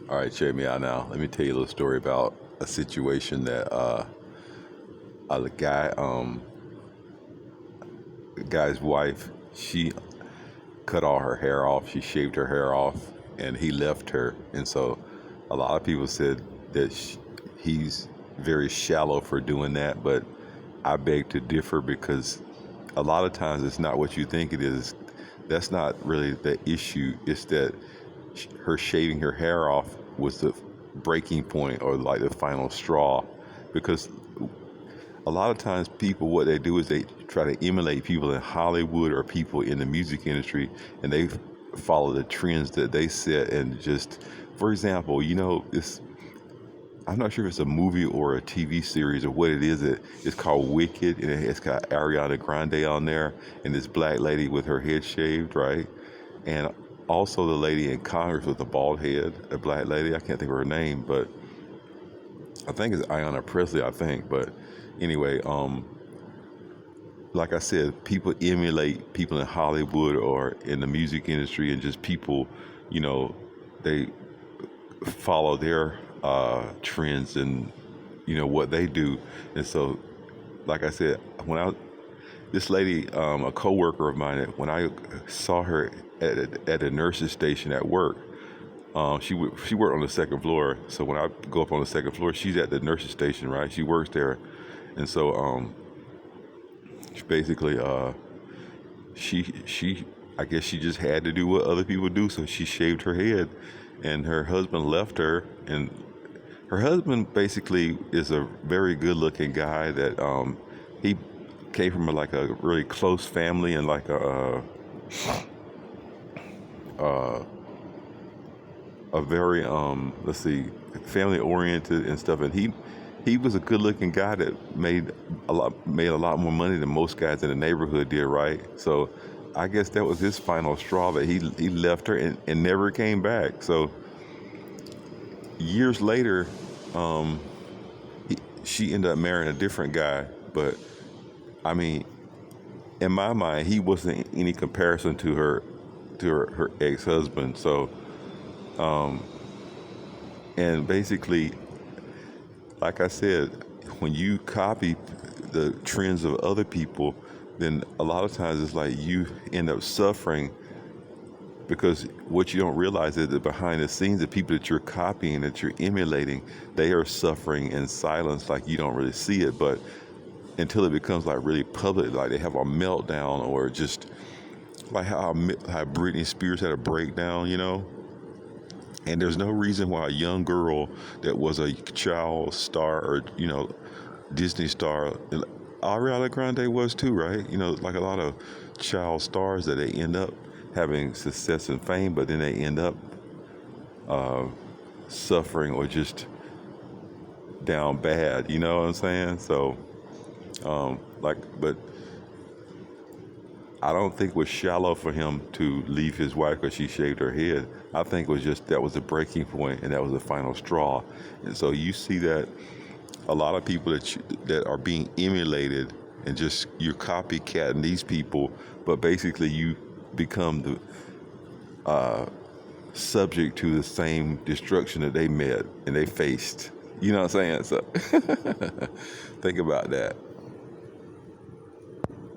All right, check me out now. Let me tell you a little story about a situation that a guy, a guy's wife, she cut all her hair off. She shaved her hair off, and he left her. And so, a lot of people said that he's very shallow for doing that. But I beg to differ because a lot of times it's not what you think it is. That's not really the issue. It's that her shaving her hair off was the breaking point or like the final straw, because a lot of times people, what they do is they try to emulate people in Hollywood or people in the music industry, and they follow the trends that they set. And just, for example, it's, I'm not sure if it's a movie or a TV series or what it is. It's called Wicked, and it's got Ariana Grande on there, and this black lady with her head shaved, right? And also the lady in Congress with the bald head, a black lady. I can't think of her name, but I think it's Ayanna Presley, I think. But anyway, like I said, people emulate people in Hollywood or in the music industry, and just people, you know, they follow their trends and what they do. And so, like I said, when I this lady, a coworker of mine, when I saw her at a nurse's station at work, she worked on the second floor. So when I go up on the second floor, she's at the nurse's station, right? She works there, and so she basically she I guess she just had to do what other people do, so she shaved her head, and her husband left her. And her husband basically is a very good-looking guy that he came from like a really close family, and like a very let's see, family oriented and stuff. And he was a good looking guy that made a lot more money than most guys in the neighborhood did, right? So I guess that was his final straw, that he left her and never came back. So years later, she ended up marrying a different guy. But I mean, in my mind, he wasn't any comparison to her ex-husband. So and basically, like I said, when you copy the trends of other people, then a lot of times it's like you end up suffering, because what you don't realize is that behind the scenes, the people that you're copying, that you're emulating, they are suffering in silence, like you don't really see it. But until it becomes like really public, like they have a meltdown, or just like how Britney Spears had a breakdown, and there's no reason why a young girl that was a child star, or Disney star, Ariana Grande was too, right? Like a lot of child stars, that they end up having success and fame, but then they end up suffering or just down bad. You know what I'm saying? So, but I don't think it was shallow for him to leave his wife because she shaved her head. I think it was just that was the breaking point, and that was the final straw. And so you see that a lot of people that are being emulated, and just you're copycatting these people, but basically you become the subject to the same destruction that they met and they faced. You know what I'm saying? So think about that.